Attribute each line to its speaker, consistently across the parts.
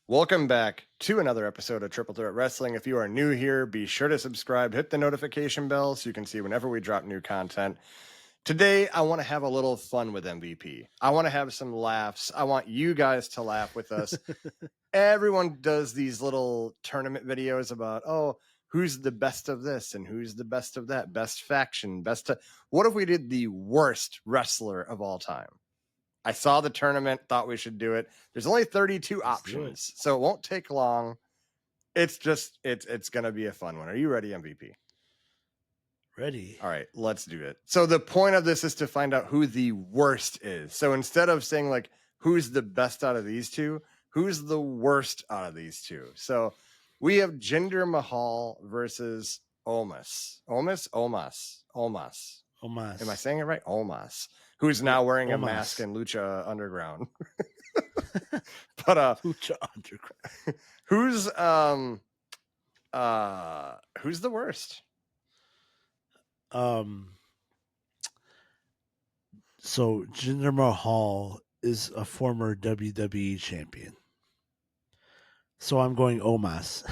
Speaker 1: Welcome back to another episode of Triple Threat Wrestling. If you are new here, be sure to subscribe, hit the notification bell so you can see whenever we drop new content. Today, I want to have a little fun with MVP. I want to have some laughs. I want you guys to laugh with us. Everyone does these little tournament videos about, who's the best of this and who's the best of that, best faction, what if we did the worst wrestler of all time? I saw the tournament, thought we should do it. There's only 32 options, so it won't take long. It's going to be a fun one. Are you ready, MVP?
Speaker 2: Ready.
Speaker 1: All right, let's do it. So the point of this is to find out who the worst is. So instead of saying like, who's the best out of these two, who's the worst out of these two? So we have Jinder Mahal versus Omos. Omos. Am I saying it right? Omos. Who's now wearing a mask in Lucha Underground. But
Speaker 2: Lucha Underground.
Speaker 1: Who's the worst?
Speaker 2: So Jinder Mahal is a former WWE champion. So I'm going Omos.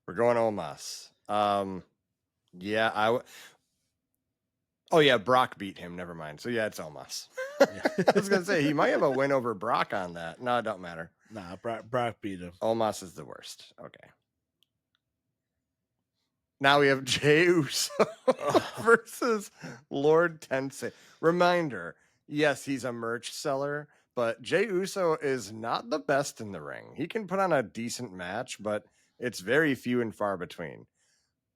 Speaker 1: We're going Omos. Oh yeah, Brock beat him. Never mind. So yeah, it's Omos. I was gonna say he might have a win over Brock on that. No, it don't matter.
Speaker 2: Nah, Brock beat him.
Speaker 1: Omos is the worst. Okay. Now we have Jey Uso versus Lord Tensei. Reminder, yes, he's a merch seller, but Jey Uso is not the best in the ring. He can put on a decent match, but it's very few and far between.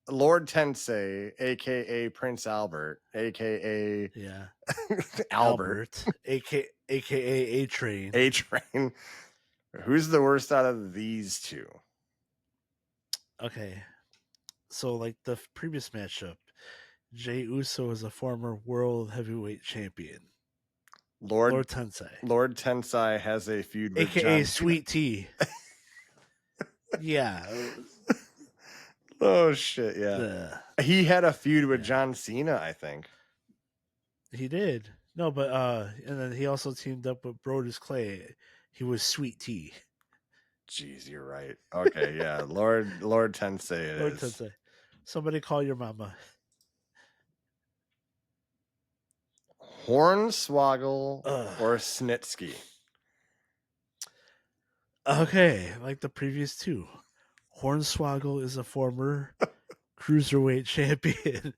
Speaker 1: Lord Tensei, a.k.a. Prince Albert, a.k.a. Albert,
Speaker 2: a.k.a. A-Train.
Speaker 1: A-Train. Who's the worst out of these two?
Speaker 2: Okay. So, like the previous matchup, Jey Uso is a former world heavyweight champion. Lord Tensei.
Speaker 1: Lord Tensei has a feud with
Speaker 2: a.k.a. Sweet Tea. Yeah.
Speaker 1: Oh shit! Yeah, he had a feud with John Cena, I think.
Speaker 2: He did. No, but and then he also teamed up with Brodus Clay. He was Sweet Tea.
Speaker 1: Jeez, you're right. Okay, yeah, Lord Tensei.
Speaker 2: Lord Tensei. Somebody call your mama.
Speaker 1: Hornswoggle or Snitsky?
Speaker 2: Okay, like the previous two. Hornswoggle is a former cruiserweight champion.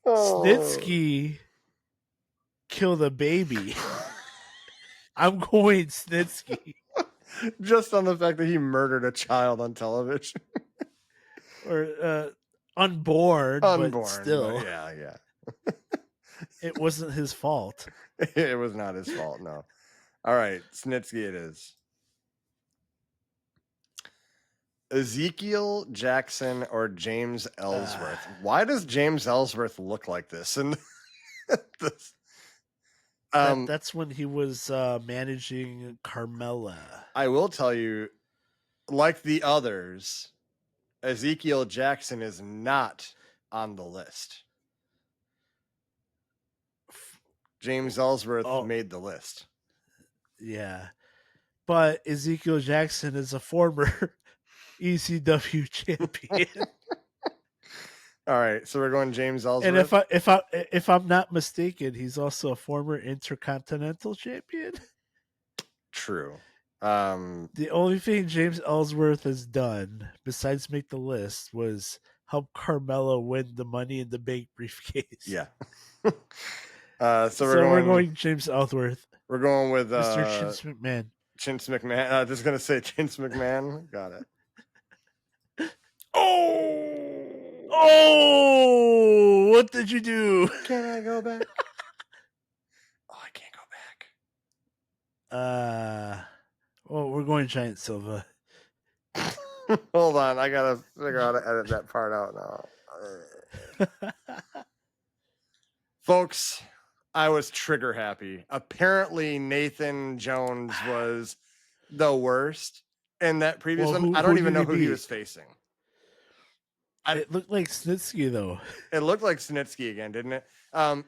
Speaker 2: Snitsky killed a baby. I'm going Snitsky.
Speaker 1: Just on the fact that he murdered a child on television.
Speaker 2: Or unborn, but still.
Speaker 1: Yeah.
Speaker 2: It wasn't his fault.
Speaker 1: It was not his fault, no. All right, Snitsky it is. Ezekiel Jackson or James Ellsworth? Why does James Ellsworth look like this? And this,
Speaker 2: that's when he was managing Carmella.
Speaker 1: I will tell you, like the others, Ezekiel Jackson is not on the list. James Ellsworth made the list.
Speaker 2: Yeah. But Ezekiel Jackson is a former ECW champion.
Speaker 1: All right, so we're going James Ellsworth.
Speaker 2: And if I'm not mistaken, he's also a former Intercontinental champion.
Speaker 1: True.
Speaker 2: The only thing James Ellsworth has done besides make the list was help Carmella win the Money in the Bank briefcase.
Speaker 1: Yeah.
Speaker 2: So we're going James Ellsworth.
Speaker 1: We're going with
Speaker 2: Mr. Chince McMahon.
Speaker 1: Chince McMahon. I was just gonna say Chince McMahon. Got it.
Speaker 2: Oh! What did you do?
Speaker 1: Can I go back? I can't go
Speaker 2: back. Well, we're going Giant Silva.
Speaker 1: Hold on, I gotta figure out how to edit that part out now. Folks, I was trigger happy. Apparently, Nathan Jones was the worst in that previous one. I don't even know who he was facing.
Speaker 2: It looked like Snitsky, though.
Speaker 1: It looked like Snitsky again, didn't it?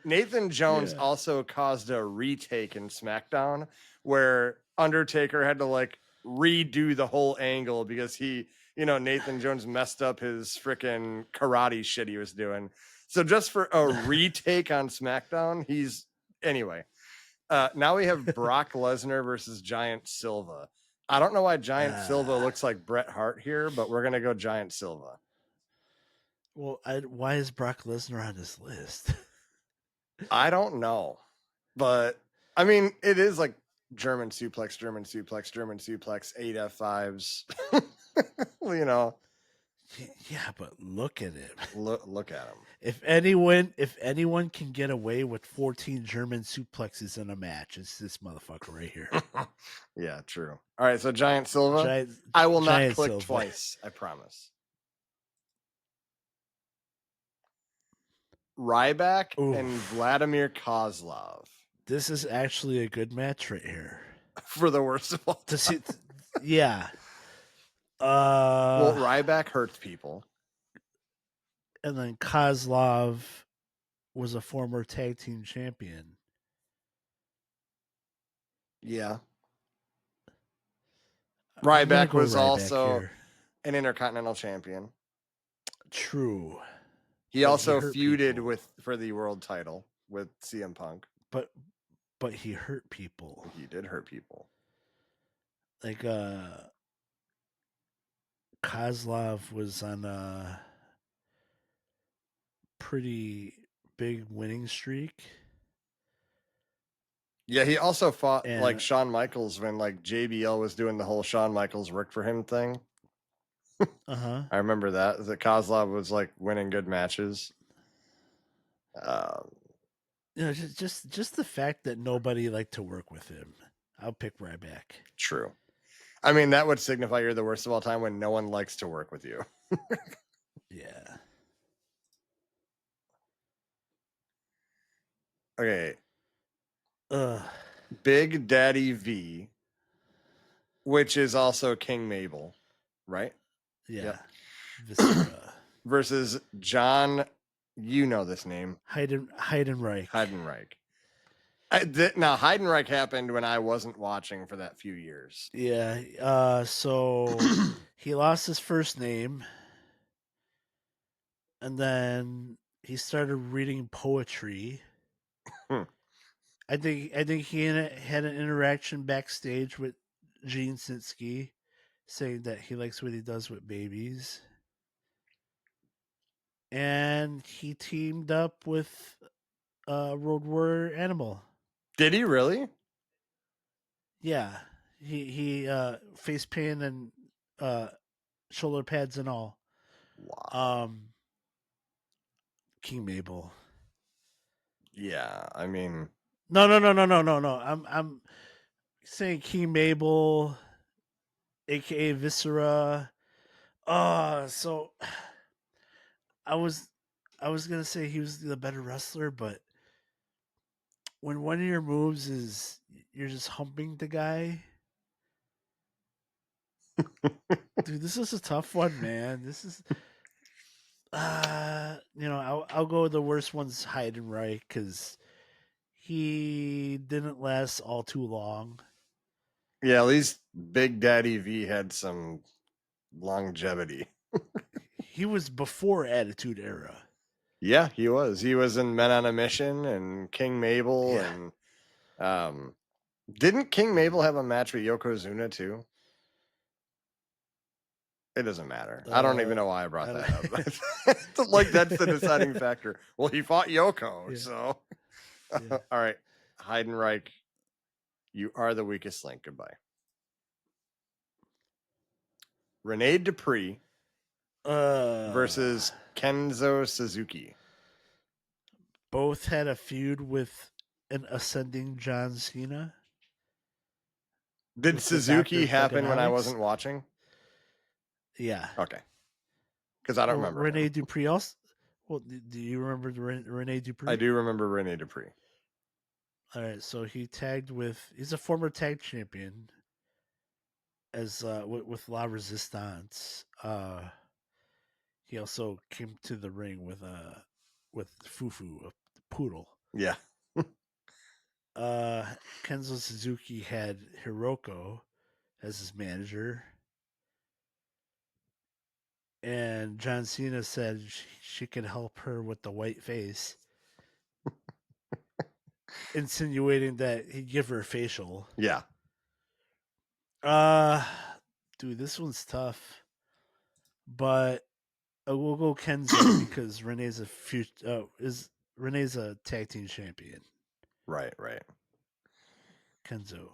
Speaker 1: Nathan Jones also caused a retake in SmackDown where Undertaker had to redo the whole angle because Nathan Jones messed up his freaking karate shit he was doing. So just for a retake on SmackDown, anyway. Now we have Brock Lesnar versus Giant Silva. I don't know why Giant Silva looks like Bret Hart here, but we're gonna go Giant Silva.
Speaker 2: Well, why is Brock Lesnar on this list?
Speaker 1: I don't know, but I mean, it is like German suplex, 8 F5s.
Speaker 2: Yeah, but look at him.
Speaker 1: Look at him.
Speaker 2: If anyone can get away with 14 German suplexes in a match, it's this motherfucker right here.
Speaker 1: Yeah, true. All right, so Giant Silva. I will not click Silva. Twice, I promise. Ryback and Vladimir Kozlov.
Speaker 2: This is actually a good match right here.
Speaker 1: For the worst of all time.
Speaker 2: Yeah.
Speaker 1: Well, Ryback hurts people.
Speaker 2: And then Kozlov was a former tag team champion.
Speaker 1: Yeah. Ryback was also an Intercontinental Champion.
Speaker 2: True.
Speaker 1: He also feuded for the world title with CM Punk.
Speaker 2: But he hurt people.
Speaker 1: He did hurt people.
Speaker 2: Like Kozlov was on a pretty big winning streak.
Speaker 1: Yeah, he also fought like Shawn Michaels when like JBL was doing the whole Shawn Michaels worked for him thing. I remember that Kozlov was like winning good matches.
Speaker 2: Just the fact that nobody liked to work with him. I'll pick Ryback.
Speaker 1: True. I mean, that would signify you're the worst of all time when no one likes to work with you.
Speaker 2: Yeah.
Speaker 1: Okay. Big Daddy V, which is also King Mabel, right?
Speaker 2: Yeah.
Speaker 1: Yep. Versus John, you know this name.
Speaker 2: Heidenreich.
Speaker 1: Now, Heidenreich happened when I wasn't watching for that few years.
Speaker 2: Yeah. So he lost his first name, and then he started reading poetry. I think he had an interaction backstage with Gene Sinsky, saying that he likes what he does with babies, and he teamed up with Road Warrior Animal.
Speaker 1: Did he really?
Speaker 2: Yeah, he face paint and shoulder pads and all.
Speaker 1: Wow.
Speaker 2: King Mabel.
Speaker 1: Yeah, I mean,
Speaker 2: no. I'm saying King Mabel, aka Viscera. So I was gonna say he was the better wrestler, but when one of your moves is you're just humping the guy, dude, this is a tough one, man. This is, I'll go with the worst one's Heidenreich because he didn't last all too long.
Speaker 1: Yeah, at least Big Daddy V had some longevity.
Speaker 2: He was before Attitude Era.
Speaker 1: Yeah, he was. He was in Men on a Mission and King Mabel, and didn't King Mabel have a match with Yokozuna too? It doesn't matter. I don't even know why I brought that up. Like that's the deciding factor. Well, he fought Yoko, so all right. Heidenreich, you are the weakest link. Goodbye. Rene Dupree versus Kenzo Suzuki.
Speaker 2: Both had a feud with an ascending John Cena.
Speaker 1: Did Suzuki happen when I wasn't watching?
Speaker 2: Yeah.
Speaker 1: Okay. Because I don't remember.
Speaker 2: Rene Dupree also. Well, do you remember Rene Dupree?
Speaker 1: I do remember Rene Dupree.
Speaker 2: All right, so he tagged with. He's a former tag champion. As with La Resistance, he also came to the ring with Fufu, a poodle.
Speaker 1: Yeah.
Speaker 2: Kenzo Suzuki had Hiroko, as his manager. And John Cena said she could help her with the white face, insinuating that he'd give her a facial.
Speaker 1: Yeah.
Speaker 2: Uh, dude, this one's tough, but we'll go Kenzo because Renee's a tag team champion.
Speaker 1: Right.
Speaker 2: Kenzo.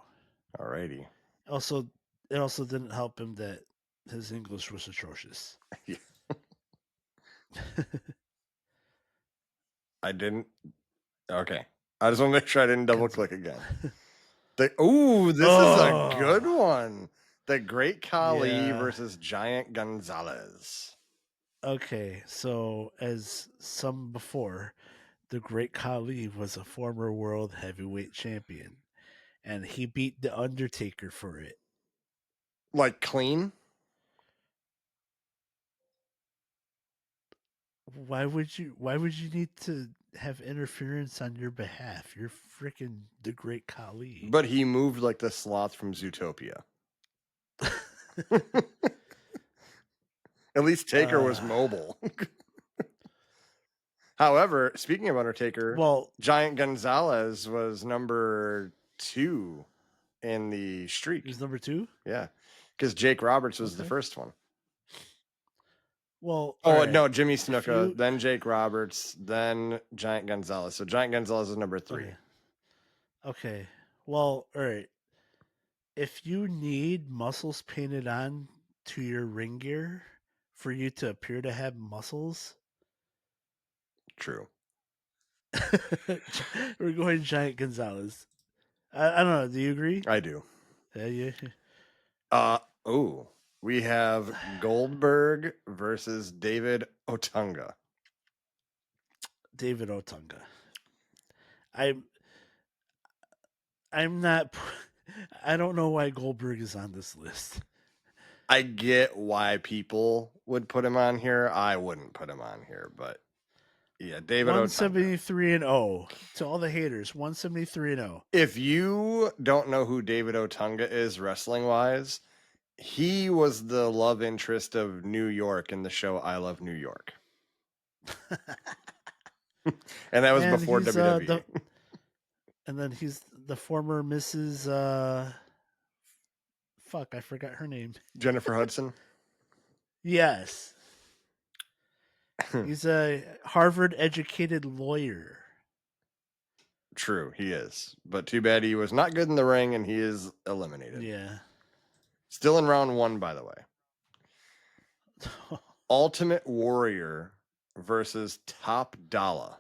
Speaker 1: Alrighty.
Speaker 2: Also, it also didn't help him that his English was atrocious.
Speaker 1: Yeah. I didn't. Okay. I just want to make sure I didn't double click again. This is a good one. The Great Khali versus Giant Gonzalez.
Speaker 2: Okay, so as some before, the Great Khali was a former world heavyweight champion, and he beat the Undertaker for it.
Speaker 1: Like clean?
Speaker 2: Why would you need to have interference on your behalf? You're freaking the Great Khali.
Speaker 1: But he moved like the sloth from Zootopia. At least Taker was mobile. However, speaking of Undertaker, Giant Gonzalez was number 2 in the streak.
Speaker 2: He was number 2?
Speaker 1: Yeah. Because Jake Roberts was the first one.
Speaker 2: Well,
Speaker 1: no, Jimmy Snuka, then Jake Roberts, then Giant Gonzalez. So Giant Gonzalez is number 3.
Speaker 2: Okay. Well, all right. If you need muscles painted on to your ring gear for you to appear to have muscles,
Speaker 1: true.
Speaker 2: We're going Giant Gonzalez. I don't know. Do you agree?
Speaker 1: I do.
Speaker 2: Yeah.
Speaker 1: We have Goldberg versus David Otunga.
Speaker 2: David Otunga. I'm not. I don't know why Goldberg is on this list.
Speaker 1: I get why people would put him on here. I wouldn't put him on here, but yeah, David
Speaker 2: 173 and 0 to all the haters. 173 and 0.
Speaker 1: If you don't know who David Otunga is wrestling wise, he was the love interest of New York in the show I Love New York. And that was before WWE.
Speaker 2: And then he's the former Mrs. Fuck, I forgot her name.
Speaker 1: Jennifer Hudson?
Speaker 2: Yes. He's a Harvard-educated lawyer.
Speaker 1: True, he is. But too bad he was not good in the ring, and he is eliminated.
Speaker 2: Yeah.
Speaker 1: Still in round 1, by the way. Ultimate Warrior versus Top Dollar.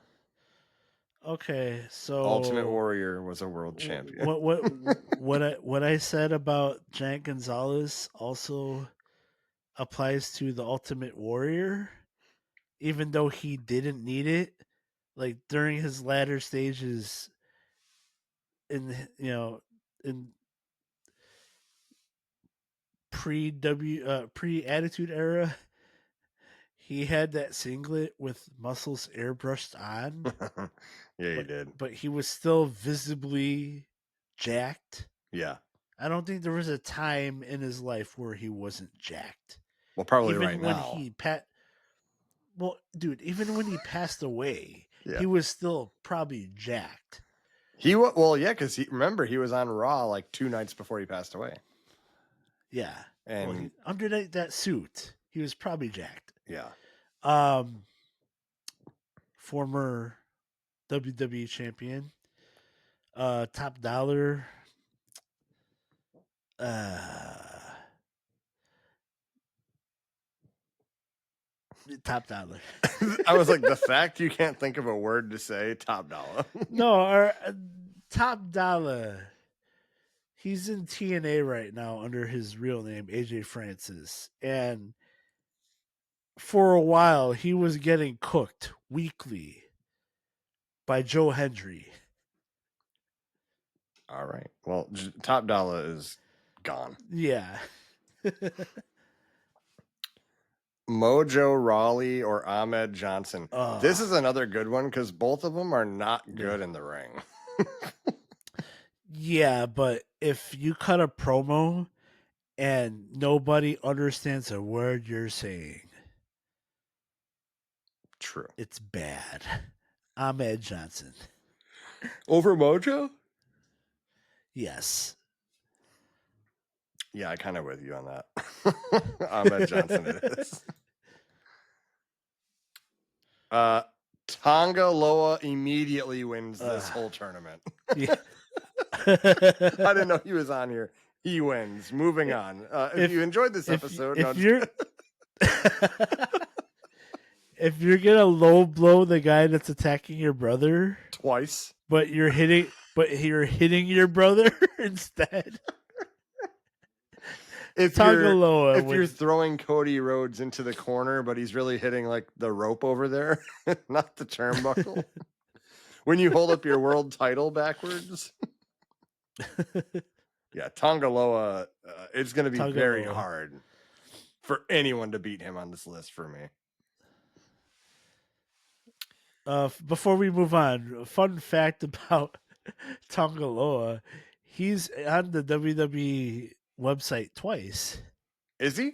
Speaker 2: Okay, so
Speaker 1: Ultimate Warrior was a world champion.
Speaker 2: What I said about Giant Gonzalez also applies to the Ultimate Warrior, even though he didn't need it. Like during his latter stages, in pre Attitude Era, he had that singlet with muscles airbrushed on.
Speaker 1: Yeah, he did.
Speaker 2: But he was still visibly jacked.
Speaker 1: Yeah.
Speaker 2: I don't think there was a time in his life where he wasn't jacked.
Speaker 1: Well, probably
Speaker 2: even
Speaker 1: right
Speaker 2: when
Speaker 1: now.
Speaker 2: Well, dude, even when he passed away,
Speaker 1: yeah.
Speaker 2: he was still probably jacked.
Speaker 1: Because remember he was on Raw like 2 nights before he passed away.
Speaker 2: Yeah,
Speaker 1: and
Speaker 2: under that suit, he was probably jacked.
Speaker 1: Yeah.
Speaker 2: Former WWE champion, Top Dollar. Top Dollar.
Speaker 1: I was like, the fact you can't think of a word to say, Top Dollar.
Speaker 2: No, Top Dollar. He's in TNA right now under his real name, AJ Francis. And for a while, he was getting cooked weekly by Joe Hendry.
Speaker 1: All right. Well, Top Dollar is gone.
Speaker 2: Yeah.
Speaker 1: Mojo Rawley or Ahmed Johnson. This is another good one because both of them are not good in the ring.
Speaker 2: Yeah, but if you cut a promo and nobody understands a word you're saying.
Speaker 1: True.
Speaker 2: It's bad. Ahmed Johnson.
Speaker 1: Over Mojo?
Speaker 2: Yes.
Speaker 1: Yeah, I kind of with you on that. Ahmed Johnson it is. Tonga Loa immediately wins this whole tournament.
Speaker 2: Yeah.
Speaker 1: I didn't know he was on here. He wins. Moving on. If you enjoyed this episode,
Speaker 2: if you're if you're gonna low blow the guy that's attacking your brother
Speaker 1: twice,
Speaker 2: but you're hitting your brother instead.
Speaker 1: if
Speaker 2: Tongaloa
Speaker 1: you're
Speaker 2: wins.
Speaker 1: throwing Cody Rhodes into the corner, but he's really hitting like the rope over there, not the turnbuckle. When you hold up your world title backwards. Yeah, Tongaloa, it's going to be very hard for anyone to beat him on this list for me.
Speaker 2: Before we move on, a fun fact about Tongaloa, he's on the WWE website twice.
Speaker 1: Is he?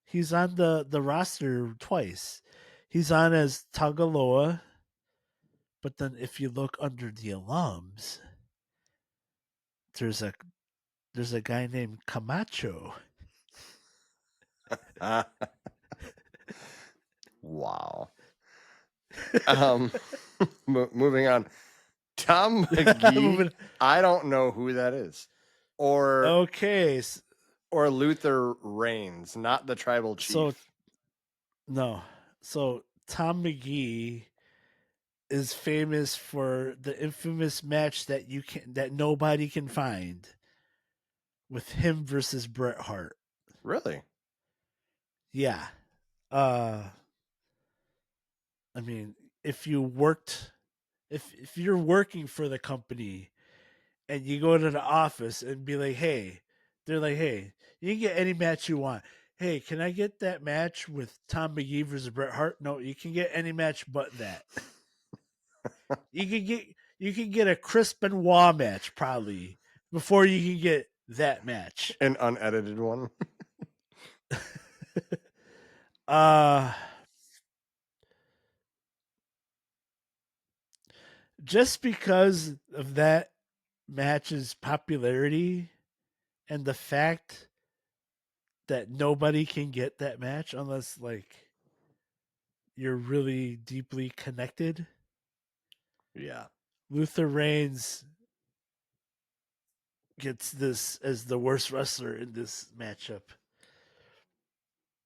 Speaker 2: He's on the roster twice. He's on as Tongaloa, but then if you look under the alums, there's a guy named Camacho.
Speaker 1: Wow. Moving on. Tom McGee. I don't know who that is. Or Luther Reigns, not the tribal chief.
Speaker 2: So Tom McGee is famous for the infamous match that nobody can find with him versus Bret Hart.
Speaker 1: Really?
Speaker 2: Yeah. I mean, if you're working for the company and you go to the office and be like, they're like, hey, you can get any match you want. Hey, can I get that match with Tom McGee versus Bret Hart? No, you can get any match but that. you can get a Chris Benoit match probably before you can get that match.
Speaker 1: An unedited one.
Speaker 2: Just because of that match's popularity and the fact that nobody can get that match unless like you're really deeply connected.
Speaker 1: Yeah.
Speaker 2: Luther Reigns gets this as the worst wrestler in this matchup.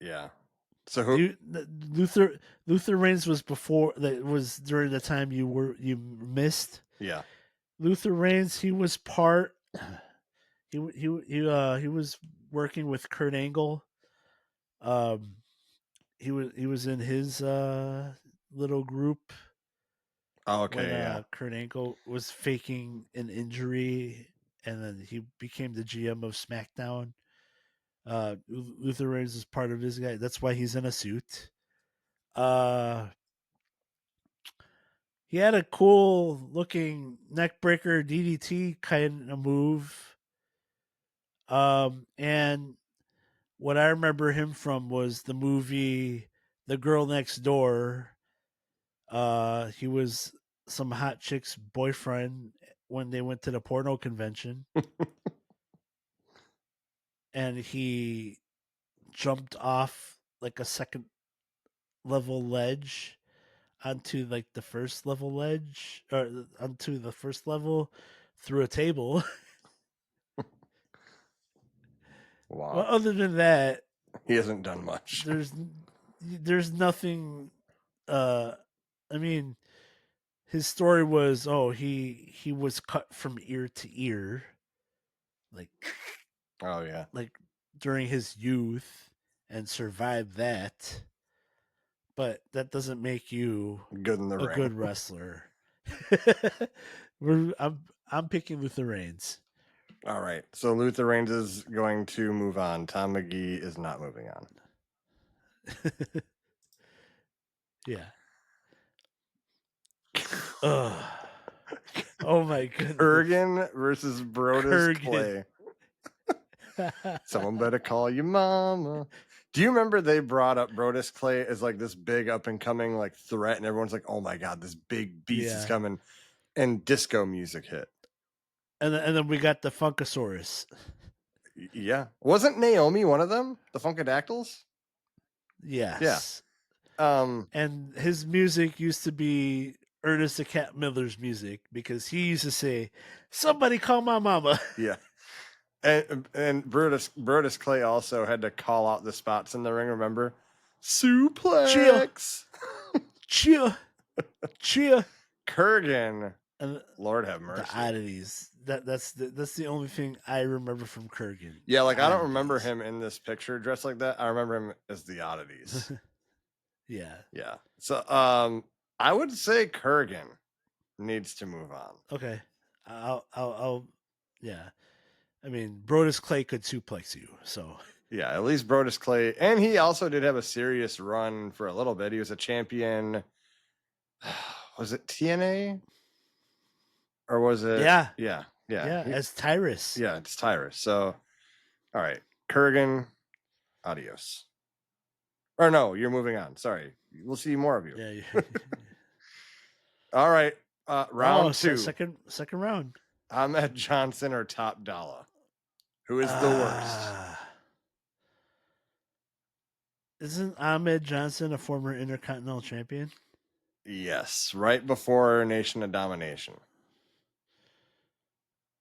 Speaker 1: Yeah. So who?
Speaker 2: Luther Reigns was before that was during the time you missed.
Speaker 1: Yeah.
Speaker 2: Luther Reigns, he was part. He was working with Kurt Angle. He was in his little group.
Speaker 1: Oh, okay.
Speaker 2: When
Speaker 1: yeah.
Speaker 2: Kurt Angle was faking an injury, and then he became the GM of SmackDown. Luther Reigns is part of his guy. That's why he's in a suit. He had a cool looking neckbreaker DDT kind of move. And what I remember him from was the movie The Girl Next Door. He was some hot chick's boyfriend when they went to the porno convention. And he jumped off like a second level ledge onto like the first level ledge or onto the first level through a table.
Speaker 1: Wow.
Speaker 2: Well, other than that,
Speaker 1: he hasn't done much.
Speaker 2: There's nothing. I mean, his story was he was cut from ear to ear, like
Speaker 1: oh yeah,
Speaker 2: like during his youth, and survived that. But that doesn't make you
Speaker 1: good in the
Speaker 2: a
Speaker 1: ring.
Speaker 2: good wrestler. I'm picking Luther Reigns.
Speaker 1: All right, so Luther Reigns is going to move on. Tom McGee is not moving on.
Speaker 2: Yeah. Ugh. Oh my goodness.
Speaker 1: Kurgan versus Brodus Clay. Someone better call you mama. Do you remember they brought up Brodus Clay as like this big up and coming like threat, and everyone's like, "Oh my god, this big beast is
Speaker 2: Yeah.
Speaker 1: coming!" And disco music hit.
Speaker 2: And then we got the Funkasaurus.
Speaker 1: Yeah, wasn't Naomi one of them? The Funkadactyls? Yeah.
Speaker 2: Yes.
Speaker 1: Um.
Speaker 2: And his music used to be Ernest the Cat Miller's music because he used to say, "Somebody call my mama."
Speaker 1: Yeah. And Brodus Clay also had to call out the spots in the ring. Remember, suplex.
Speaker 2: Cheer, cheer.
Speaker 1: Kurgan.
Speaker 2: And
Speaker 1: Lord have
Speaker 2: the
Speaker 1: mercy.
Speaker 2: oddities. That's the only thing I remember from Kurgan.
Speaker 1: Yeah, like
Speaker 2: The
Speaker 1: I don't remember
Speaker 2: oddities.
Speaker 1: him in this picture dressed like that. I remember him as the oddities.
Speaker 2: Yeah.
Speaker 1: Yeah. So I would say Kurgan needs to move on.
Speaker 2: Okay. I'll yeah. I mean, Brodus Clay could suplex you, so
Speaker 1: Yeah, at least Brodus Clay. And he also did have a serious run for a little bit. He was a champion. Was it TNA? Or was it?
Speaker 2: yeah,
Speaker 1: Yeah.
Speaker 2: as Tyrus.
Speaker 1: Yeah, it's Tyrus. So, all right. Kurgan, adios. Or no, you're moving on. Sorry. We'll see more of you.
Speaker 2: Yeah.
Speaker 1: All right. Round two.
Speaker 2: Second round.
Speaker 1: Ahmed Johnson or Top Dollar? Who is the worst?
Speaker 2: Isn't Ahmed Johnson a former Intercontinental Champion?
Speaker 1: Yes, right before Nation of Domination.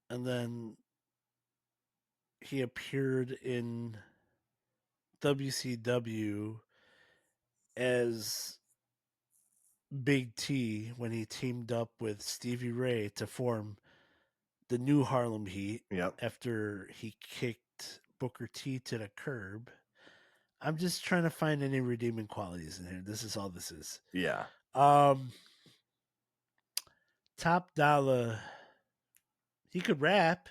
Speaker 2: And then he appeared in WCW as Big T when he teamed up with Stevie Ray to form the new Harlem Heat.
Speaker 1: Yep.
Speaker 2: After he kicked Booker T to the curb. I'm just trying to find any redeeming qualities in here. This is all this is.
Speaker 1: Yeah.
Speaker 2: Top Dollar. He could rap.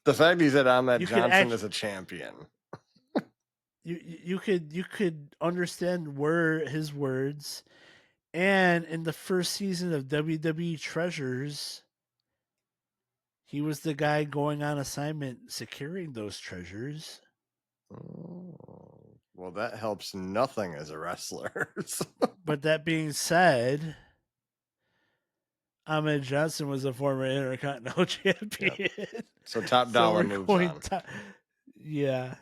Speaker 1: The fact he's at Ahmed Johnson as a champion.
Speaker 2: You could understand his words, and in the first season of WWE Treasures, he was the guy going on assignment securing those treasures.
Speaker 1: Oh, well, that helps nothing as a wrestler.
Speaker 2: But that being said, Ahmed Johnson was a former Intercontinental Champion.
Speaker 1: Yep. So Top Dollar moves on.
Speaker 2: Yeah.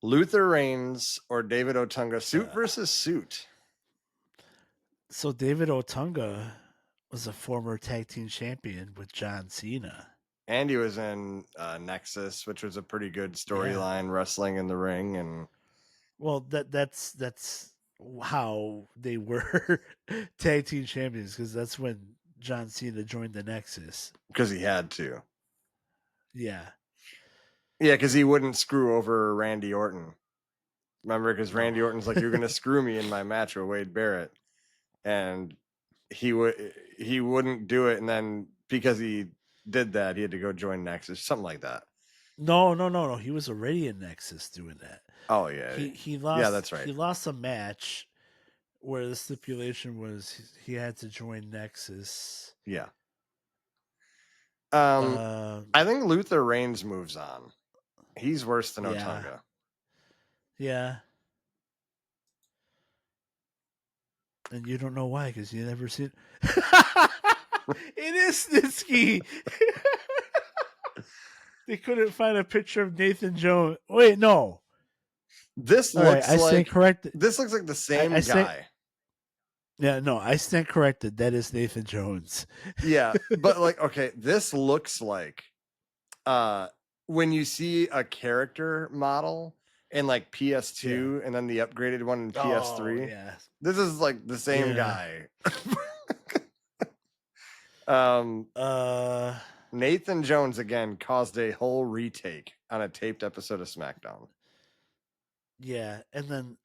Speaker 1: Luther Reigns or David Otunga, suit versus suit.
Speaker 2: So David Otunga was a former tag team champion with John Cena.
Speaker 1: And he was in Nexus, which was a pretty good storyline, wrestling in the ring. And
Speaker 2: well, that's how they were tag team champions, because that's when John Cena joined the Nexus.
Speaker 1: Because he had to.
Speaker 2: Yeah.
Speaker 1: Yeah, because he wouldn't screw over Randy Orton. Remember, because Randy Orton's like, "You're going to screw me in my match with Wade Barrett," and he wouldn't do it. And then because he did that, he had to go join Nexus, something like that.
Speaker 2: No. He was already in Nexus doing that.
Speaker 1: Oh yeah,
Speaker 2: he lost.
Speaker 1: Yeah, that's right.
Speaker 2: He lost a match where the stipulation was he had to join Nexus.
Speaker 1: Yeah. I think Luther Reigns moves on. He's worse than Otunga.
Speaker 2: Yeah. And you don't know why, because you never seen it is Snitsky. They couldn't find a picture of Nathan Jones. Wait, no.
Speaker 1: This looks
Speaker 2: I stand corrected.
Speaker 1: This looks like the same guy.
Speaker 2: Yeah, no, I stand corrected. That is Nathan Jones.
Speaker 1: Yeah, but like, okay, this looks like when you see a character model in like PS2 and then the upgraded one in PS3.
Speaker 2: Yeah.
Speaker 1: This is like the same guy. Nathan Jones again caused a whole retake on a taped episode of SmackDown.
Speaker 2: Yeah, and then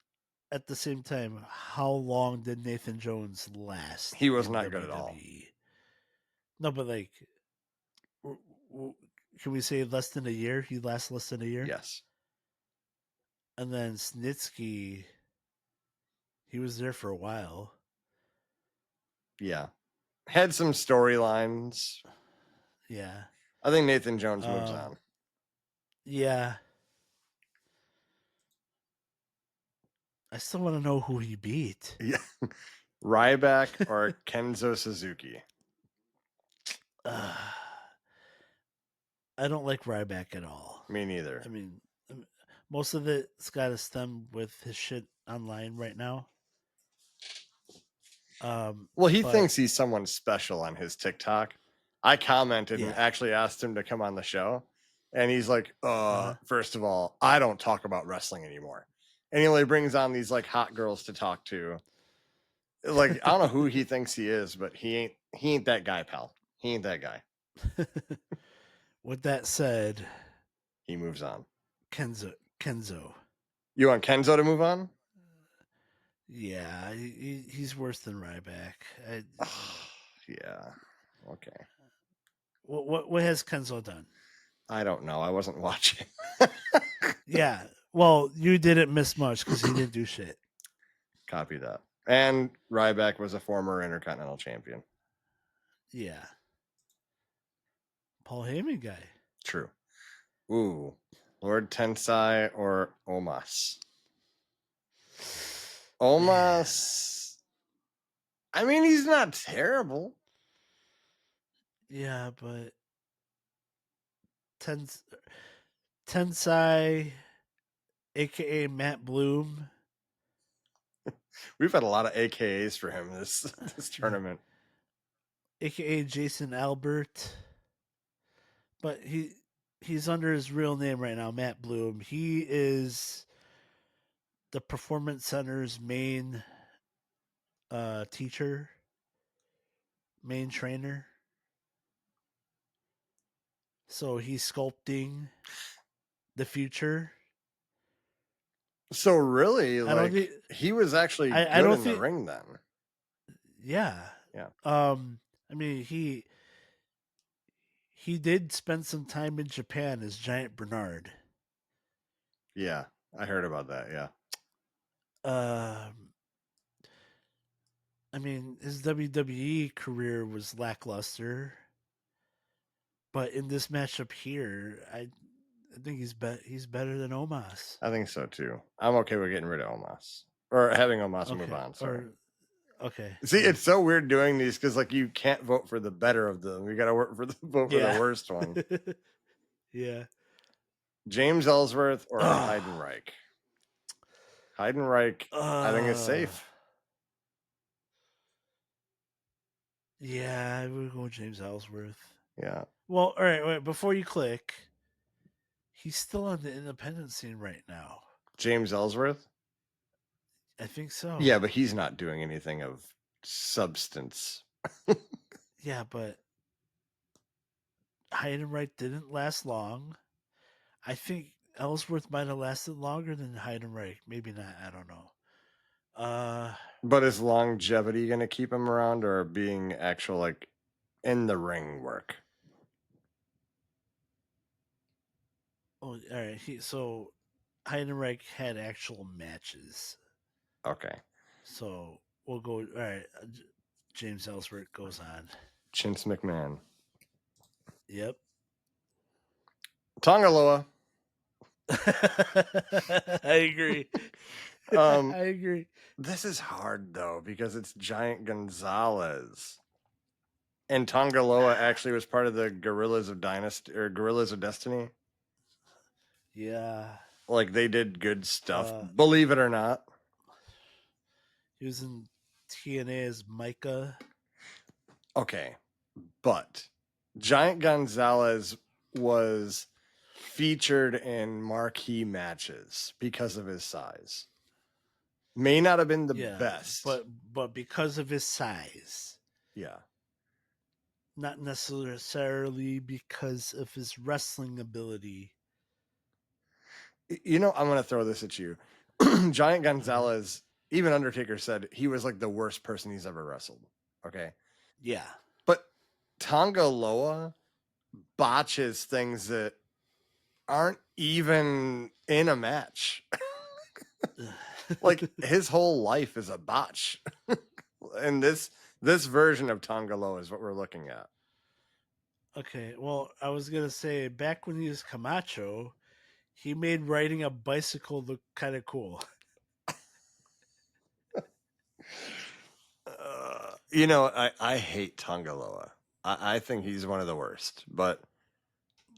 Speaker 2: at the same time, how long did Nathan Jones last?
Speaker 1: He was not good at all.
Speaker 2: No, but like, can we say less than a year? He lasts less than a year?
Speaker 1: Yes.
Speaker 2: And then Snitsky, he was there for a while.
Speaker 1: Yeah. Had some storylines.
Speaker 2: Yeah.
Speaker 1: I think Nathan Jones moves on.
Speaker 2: Yeah. I still want to know who he beat.
Speaker 1: Yeah. Ryback or Kenzo Suzuki?
Speaker 2: I don't like Ryback at all.
Speaker 1: Me neither.
Speaker 2: I mean, most of it's got to stem with his shit online right now.
Speaker 1: Well, he
Speaker 2: but
Speaker 1: thinks he's someone special on his TikTok. I commented and
Speaker 2: yeah.
Speaker 1: actually asked him to come on the show. And he's like,
Speaker 2: Uh-huh.
Speaker 1: first of all, I don't talk about wrestling anymore. And he only brings on these like hot girls to talk to. Like, I don't know who he thinks he is, but he ain't that guy, pal. He ain't that guy.
Speaker 2: With that said,
Speaker 1: He moves on.
Speaker 2: Kenzo.
Speaker 1: You want Kenzo to move on?
Speaker 2: Yeah, he's worse than Ryback.
Speaker 1: Yeah. Okay.
Speaker 2: What has Kenzo done?
Speaker 1: I don't know. I wasn't watching.
Speaker 2: Yeah. Well, you didn't miss much because he didn't do shit.
Speaker 1: Copy that. And Ryback was a former Intercontinental Champion.
Speaker 2: Yeah. Paul Heyman guy.
Speaker 1: True. Ooh. Lord Tensai or Omos? Omos. I mean, he's not terrible.
Speaker 2: Yeah, but Tensai, aka Matt Bloom.
Speaker 1: We've had a lot of AKAs for him this tournament.
Speaker 2: aka Jason Albert. But he's under his real name right now, Matt Bloom. He is the Performance Center's main teacher, main trainer. So he's sculpting the future.
Speaker 1: So really, like he was actually good in the ring then.
Speaker 2: Yeah.
Speaker 1: Yeah.
Speaker 2: I mean he did spend some time in Japan as Giant Bernard.
Speaker 1: Yeah, I heard about that. Yeah.
Speaker 2: I mean, his WWE career was lackluster, but in this matchup here, I think he's better than Omos.
Speaker 1: I think so too. I'm okay with getting rid of Omos or having Omos move on. Sorry.
Speaker 2: Okay.
Speaker 1: See, it's so weird doing these because like you can't vote for the better of them. You got to vote for the worst one.
Speaker 2: Yeah.
Speaker 1: James Ellsworth or Heidenreich? Heidenreich, I think is safe.
Speaker 2: Yeah, I would go with James Ellsworth.
Speaker 1: Yeah.
Speaker 2: Well, all right, wait, before you click, he's still on the independent scene right now.
Speaker 1: James Ellsworth?
Speaker 2: I think so.
Speaker 1: Yeah, but he's not doing anything of substance.
Speaker 2: Yeah, but Heidenreich didn't last long. I think Ellsworth might have lasted longer than Heidenreich. Maybe not. I don't know.
Speaker 1: But is longevity going to keep him around or being actual, like, in the ring work?
Speaker 2: Oh, all right. So Heidenreich had actual matches.
Speaker 1: Okay.
Speaker 2: So we'll go. All right. James Ellsworth goes on.
Speaker 1: Vince McMahon.
Speaker 2: Yep.
Speaker 1: Tongaloa.
Speaker 2: I agree. I agree.
Speaker 1: This is hard though because it's Giant Gonzalez, and Tongaloa actually was part of the Gorillas of Dynasty or Gorillas of Destiny.
Speaker 2: Yeah.
Speaker 1: Like they did good stuff, believe it or not.
Speaker 2: He was in TNA as Micah.
Speaker 1: Okay, but Giant Gonzalez was featured in marquee matches because of his size. May not have been the best,
Speaker 2: but because of his size.
Speaker 1: Yeah.
Speaker 2: Not necessarily because of his wrestling ability.
Speaker 1: You know, I'm going to throw this at you. Giant Gonzalez, even Undertaker said he was like the worst person he's ever wrestled. Okay.
Speaker 2: Yeah.
Speaker 1: But Tonga Loa botches things that aren't even in a match. Like his whole life is a botch. And this This version of Tonga Loa is what we're looking at.
Speaker 2: Okay, well, I was gonna say back when he was Camacho, he made riding a bicycle look kind of cool.
Speaker 1: I hate Tonga Loa. I think he's one of the worst. But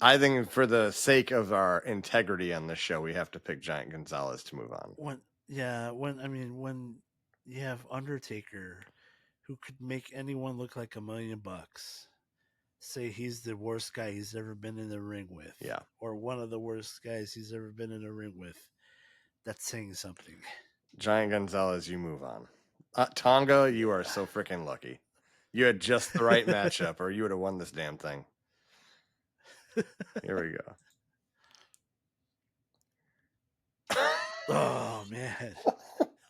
Speaker 1: I think for the sake of our integrity on this show, we have to pick Giant Gonzalez to move on.
Speaker 2: When when you have Undertaker, who could make anyone look like $1,000,000, say he's the worst guy he's ever been in the ring with,
Speaker 1: Yeah.
Speaker 2: or one of the worst guys he's ever been in a ring with. That's saying something.
Speaker 1: Giant Gonzalez, you move on. Tonga, you are so freaking lucky. You had just the right matchup, or you would have won this damn thing. Here we go.
Speaker 2: Oh man.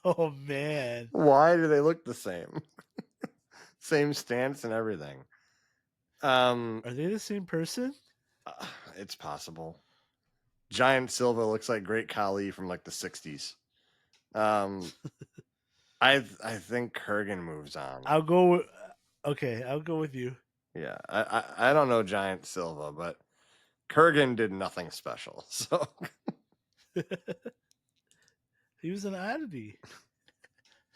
Speaker 2: Oh man.
Speaker 1: Why do they look the same? Same stance and everything.
Speaker 2: Are they the same person?
Speaker 1: It's possible. Giant Silva looks like Great Khali from like the 60s. I think Kurgan moves on.
Speaker 2: I'll go with you.
Speaker 1: Yeah, I don't know Giant Silva, but Kurgan did nothing special. So
Speaker 2: He was an oddity.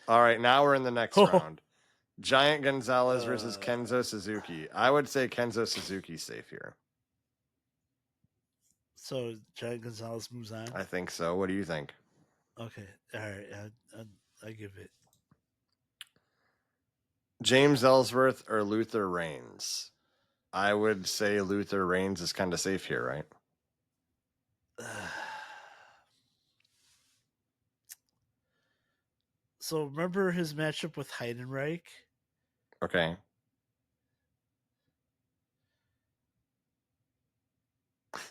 Speaker 1: all right, now we're in the next
Speaker 2: Oh.
Speaker 1: round. Giant Gonzalez versus Kenzo Suzuki. I would say Kenzo Suzuki's safe here.
Speaker 2: So Giant Gonzalez moves on.
Speaker 1: I think so. What do you think?
Speaker 2: Okay, all right. I give it.
Speaker 1: James Ellsworth or Luther Reigns? I would say Luther Reigns is kind of safe here, right?
Speaker 2: So remember his matchup with Heidenreich?
Speaker 1: Okay.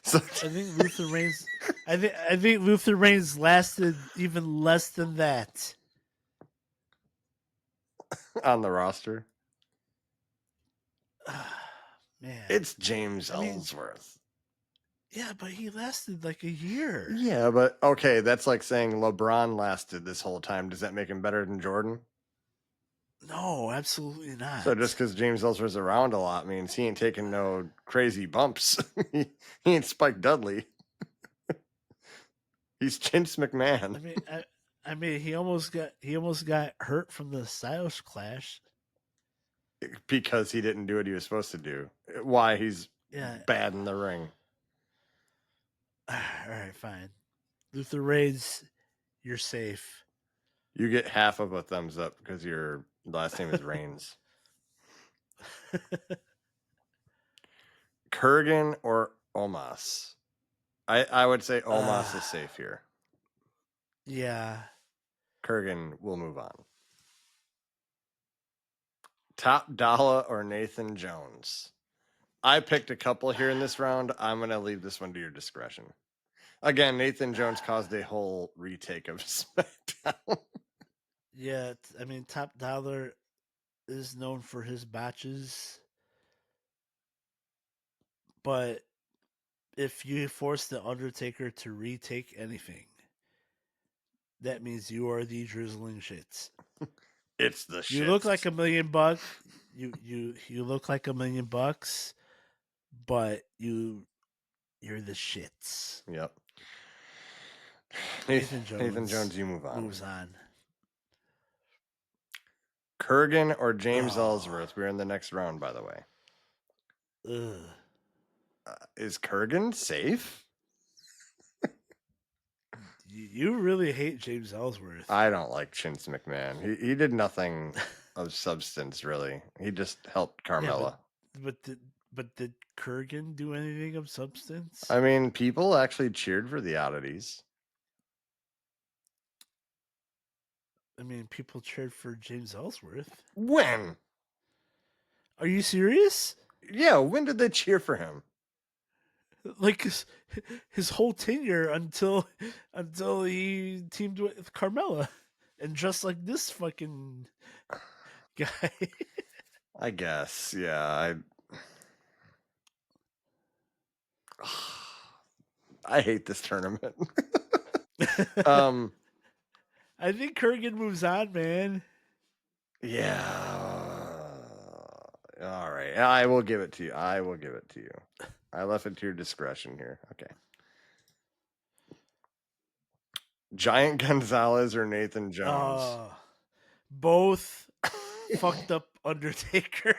Speaker 1: So
Speaker 2: I think Luther Reigns. I think Luther Reigns lasted even less than that.
Speaker 1: on the roster,
Speaker 2: Man,
Speaker 1: it's James Ellsworth.
Speaker 2: Yeah, but he lasted like a year.
Speaker 1: Yeah, but okay, that's like saying LeBron lasted this whole time. Does that make him better than Jordan?
Speaker 2: No, absolutely not.
Speaker 1: So just because James Ellsworth's around a lot means he ain't taking no crazy bumps. he ain't Spike Dudley. He's Vince McMahon.
Speaker 2: I mean, he almost got hurt from the Styles Clash
Speaker 1: because he didn't do what he was supposed to do. Why he's
Speaker 2: Yeah.
Speaker 1: bad in the ring.
Speaker 2: All right, fine. Luther Reigns, you're safe.
Speaker 1: You get half of a thumbs up because your last name is Reigns. Kurgan or Omos? I would say Omos is safe here.
Speaker 2: Yeah.
Speaker 1: Kurgan will move on. Top Dollar or Nathan Jones? I picked a couple here in this round. I'm going to leave this one to your discretion. Again, Nathan Jones caused a whole retake of SmackDown.
Speaker 2: Yeah, I mean, Top Dollar is known for his botches, but if you force the Undertaker to retake anything, that means you are the drizzling shits.
Speaker 1: It's the shits.
Speaker 2: You look like $1,000,000. You look like $1,000,000, but you're the shits.
Speaker 1: Yep.
Speaker 2: Nathan
Speaker 1: Jones, you move on.
Speaker 2: Moves on.
Speaker 1: Kurgan or James Ellsworth? We're in the next round, by the way. Is Kurgan safe?
Speaker 2: You really hate James Ellsworth.
Speaker 1: I don't like Vince McMahon. He did nothing of substance, really. He just helped Carmella.
Speaker 2: Yeah, but did Kurgan do anything of substance?
Speaker 1: I mean, people actually cheered for the oddities.
Speaker 2: I mean, people cheered for James Ellsworth.
Speaker 1: When?
Speaker 2: Are you serious?
Speaker 1: Yeah, when did they cheer for him?
Speaker 2: Like his whole tenure until he teamed with Carmella, and just like this fucking guy.
Speaker 1: I guess, yeah. I hate this tournament.
Speaker 2: I think Kurgan moves on, man.
Speaker 1: Yeah. All right. I will give it to you. I left it to your discretion here. Okay. Giant Gonzalez or Nathan Jones?
Speaker 2: Both fucked up Undertaker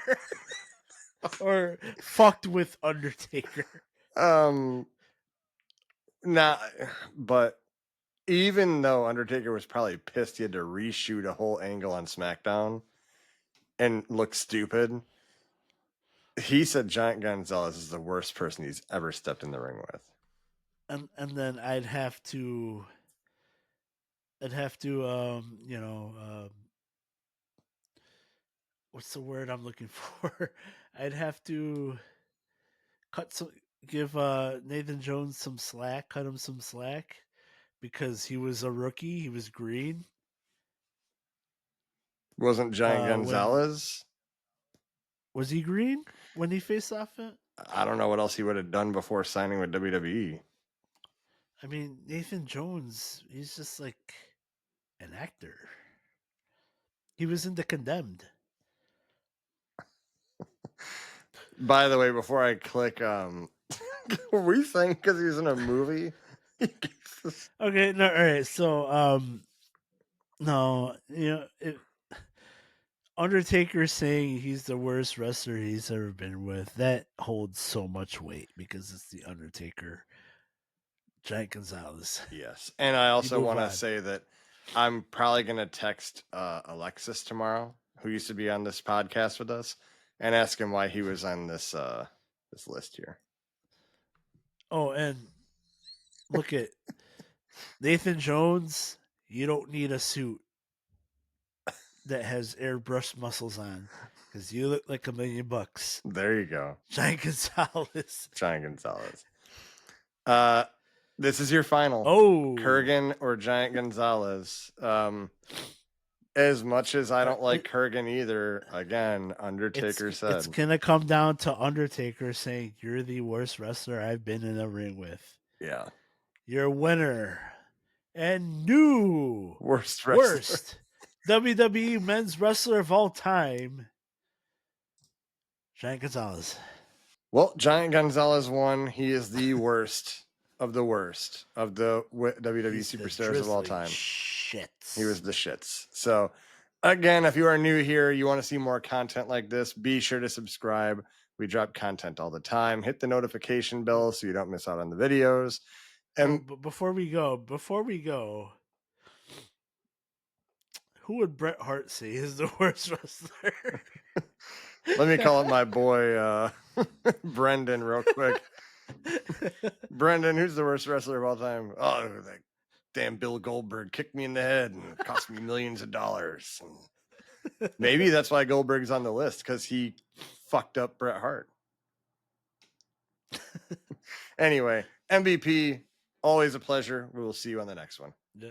Speaker 2: or fucked with Undertaker.
Speaker 1: Nah, but even though Undertaker was probably pissed he had to reshoot a whole angle on SmackDown and look stupid, he said Giant Gonzalez is the worst person he's ever stepped in the ring with.
Speaker 2: And then I'd have to what's the word I'm looking for? I'd have to give Nathan Jones some slack, cut him some slack because he was a rookie, he was green.
Speaker 1: Wasn't Giant Gonzalez?
Speaker 2: Was he green when he faced off it?
Speaker 1: I don't know what else he would have done before signing with WWE.
Speaker 2: I mean, Nathan Jones, he's just like an actor. He was in The Condemned.
Speaker 1: By the way, before I click, were we saying because he's in a movie?
Speaker 2: Okay, no, all right. So, no, Undertaker saying he's the worst wrestler he's ever been with, that holds so much weight because it's the Undertaker. Giant Gonzalez.
Speaker 1: Yes. And I also want to say that I'm probably going to text Alexis tomorrow, who used to be on this podcast with us, and ask him why he was on this this list here.
Speaker 2: Oh, and look at Nathan Jones. You don't need a suit that has airbrushed muscles on because you look like $1 million.
Speaker 1: There you go.
Speaker 2: Giant Gonzalez.
Speaker 1: Giant Gonzalez. This is your final.
Speaker 2: Oh,
Speaker 1: Kurgan or Giant Gonzalez. As much as I don't like Kurgan either, again, Undertaker said
Speaker 2: it's gonna come down to Undertaker saying you're the worst wrestler I've been in a ring with.
Speaker 1: Yeah,
Speaker 2: you're a winner and new
Speaker 1: worst
Speaker 2: WWE men's wrestler of all time, Giant Gonzalez.
Speaker 1: Well, Giant Gonzalez won. He is the worst of the WWE superstars of all time.
Speaker 2: Shits.
Speaker 1: He was the shits. So, again, if you are new here, you want to see more content like this, be sure to subscribe. We drop content all the time. Hit the notification bell so you don't miss out on the videos. And
Speaker 2: but before we go, who would Bret Hart say is the worst wrestler?
Speaker 1: Let me call up my boy Brendan real quick. Brendan, who's the worst wrestler of all time? Oh, that damn Bill Goldberg kicked me in the head and cost me millions of dollars. Maybe that's why Goldberg's on the list, because he fucked up Bret Hart. Anyway, MVP, always a pleasure. We will see you on the next one.
Speaker 2: Yeah.